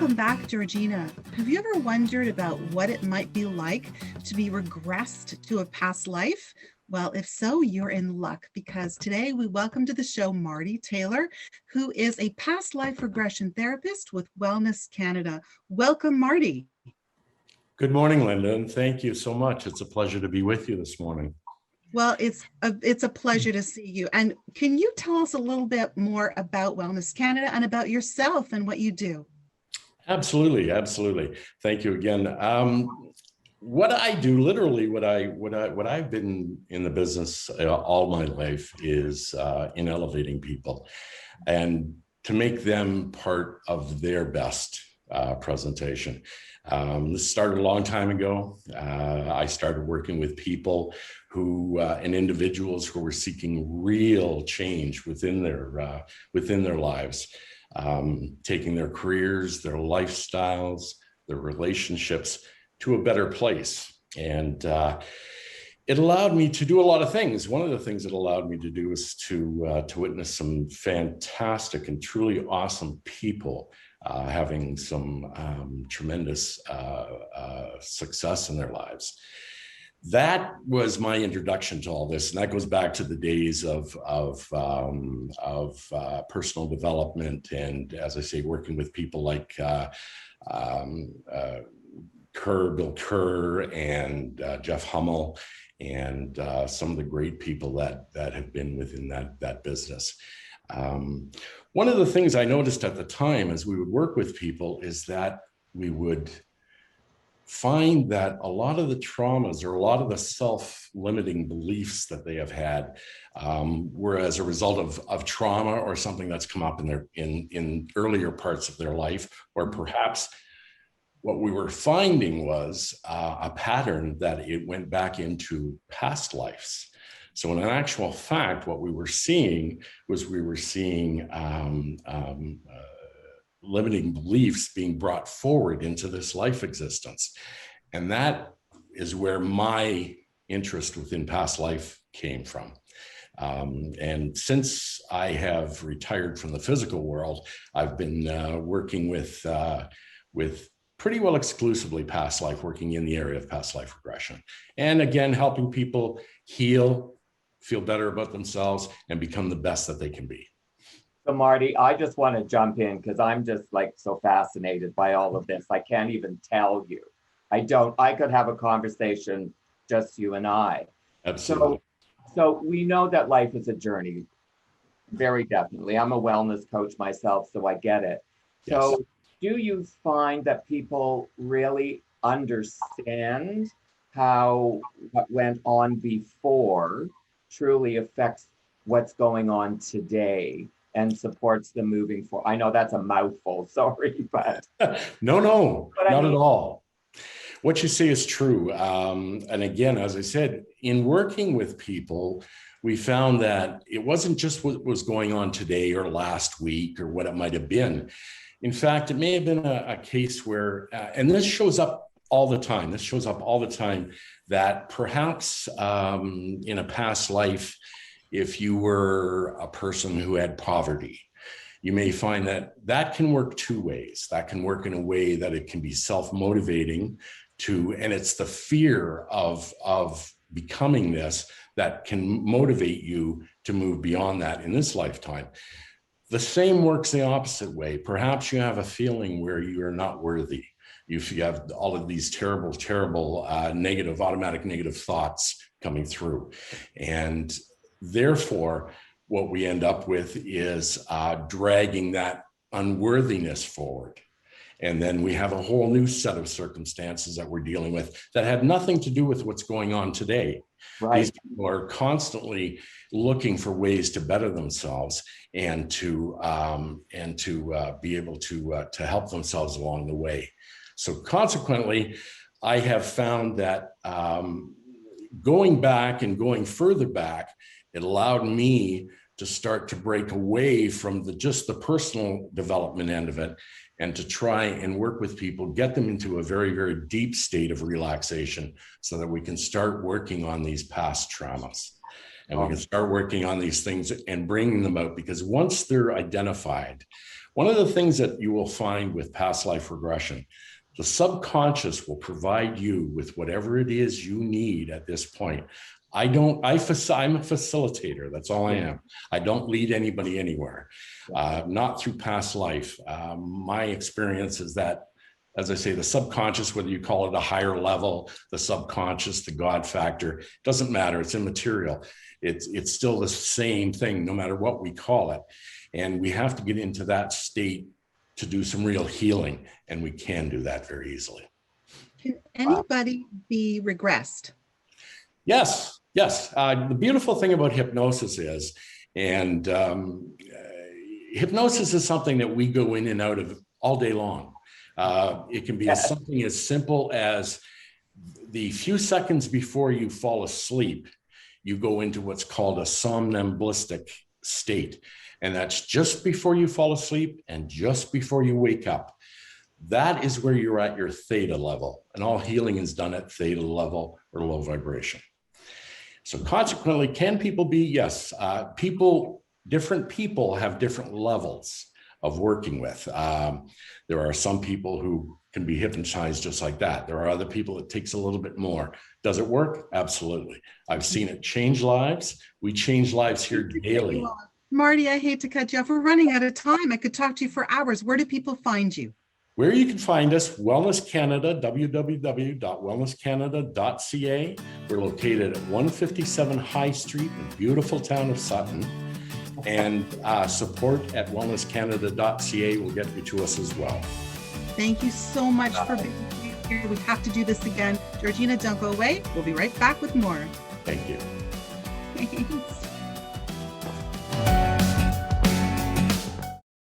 Welcome back, Georgina. Have you ever wondered about what it might be like to be regressed to a past life? Well, if so, you're in luck because today we welcome to the show Marty Taylor, who is a past life regression therapist with Wellness Canada. Welcome, Marty. Good morning, Linda, and thank you so much. It's a pleasure to be with you this morning. Well, it's a pleasure to see you. And can you tell us a little bit more about Wellness Canada and about yourself and what you do? Absolutely. Thank you again. What I do, literally, what I've been in the business all my life is in elevating people, and to make them part of their best presentation. This started a long time ago. I started working with people who and individuals who were seeking real change within their lives. Taking their careers, their lifestyles, their relationships to a better place. And it allowed me to do a lot of things. One of the things it allowed me to do is to witness some fantastic and truly awesome people having some tremendous success in their lives. That was my introduction to all this, and that goes back to the days of personal development, and, as I say, working with people like Bill Kerr, and Jeff Hummel, and some of the great people that have been within that business. One of the things I noticed at the time as we would work with people is that we would find that a lot of the traumas or a lot of the self-limiting beliefs that they have had were as a result of trauma or something that's come up in earlier parts of their life, or perhaps what we were finding was a pattern that it went back into past lives. So in actual fact, what we were seeing was limiting beliefs being brought forward into this life existence. And that is where my interest within past life came from. And since I have retired from the physical world, I've been working with pretty well exclusively past life, working in the area of past life regression. And again, helping people heal, feel better about themselves, and become the best that they can be. So Marty, I just want to jump in because I'm just like so fascinated by all of this. I can't even tell you. I could have a conversation, just you and I. Absolutely. So we know that life is a journey, very definitely. I'm a wellness coach myself, so I get it. Yes. So do you find that people really understand how what went on before truly affects what's going on today and supports them moving forward? I know that's a mouthful, sorry, but. No, not at all. What you say is true. And again, as I said, in working with people, we found that it wasn't just what was going on today or last week or what it might have been. In fact, it may have been a case where, and this shows up all the time, that perhaps in a past life, if you were a person who had poverty, you may find that can work two ways. That can work in a way that it can be self-motivating and it's the fear of becoming this that can motivate you to move beyond that in this lifetime. The same works the opposite way. Perhaps you have a feeling where you are not worthy. You have all of these terrible, automatic negative thoughts coming through. And therefore, what we end up with is dragging that unworthiness forward. And then we have a whole new set of circumstances that we're dealing with that have nothing to do with what's going on today. Right. These people are constantly looking for ways to better themselves and to be able to help themselves along the way. So consequently, I have found that going back and going further back, it allowed me to start to break away from just the personal development end of it, and to try and work with people, get them into a very, very deep state of relaxation so that we can start working on these past traumas. And we can start working on these things and bringing them out, because once they're identified, One of the things that you will find with past life regression, the subconscious will provide you with whatever it is you need at this point. I'm a facilitator. That's all I am. I don't lead anybody anywhere, not through past life. My experience is that, as I say, the subconscious, whether you call it a higher level, the subconscious, the God factor, doesn't matter. It's immaterial. It's still the same thing, no matter what we call it. And we have to get into that state to do some real healing. And we can do that very easily. Can anybody be regressed? Yes. The beautiful thing about hypnosis is, and hypnosis is something that we go in and out of all day long. It can be something as simple as the few seconds before you fall asleep, you go into what's called a somnambulistic state. And that's just before you fall asleep and just before you wake up. That is where you're at your theta level. And all healing is done at theta level or low vibration. So consequently, can people be? Yes. Different people have different levels of working with. There are some people who can be hypnotized just like that. There are other people it takes a little bit more. Does it work? Absolutely. I've seen it change lives. We change lives here daily. Marty, I hate to cut you off. We're running out of time. I could talk to you for hours. Where do people find you? Where you can find us, Wellness Canada, www.wellnesscanada.ca. We're located at 157 High Street in the beautiful town of Sutton. And support at wellnesscanada.ca will get you to us as well. Thank you so much for being here. We have to do this again. Georgina, don't go away. We'll be right back with more. Thank you. Thanks.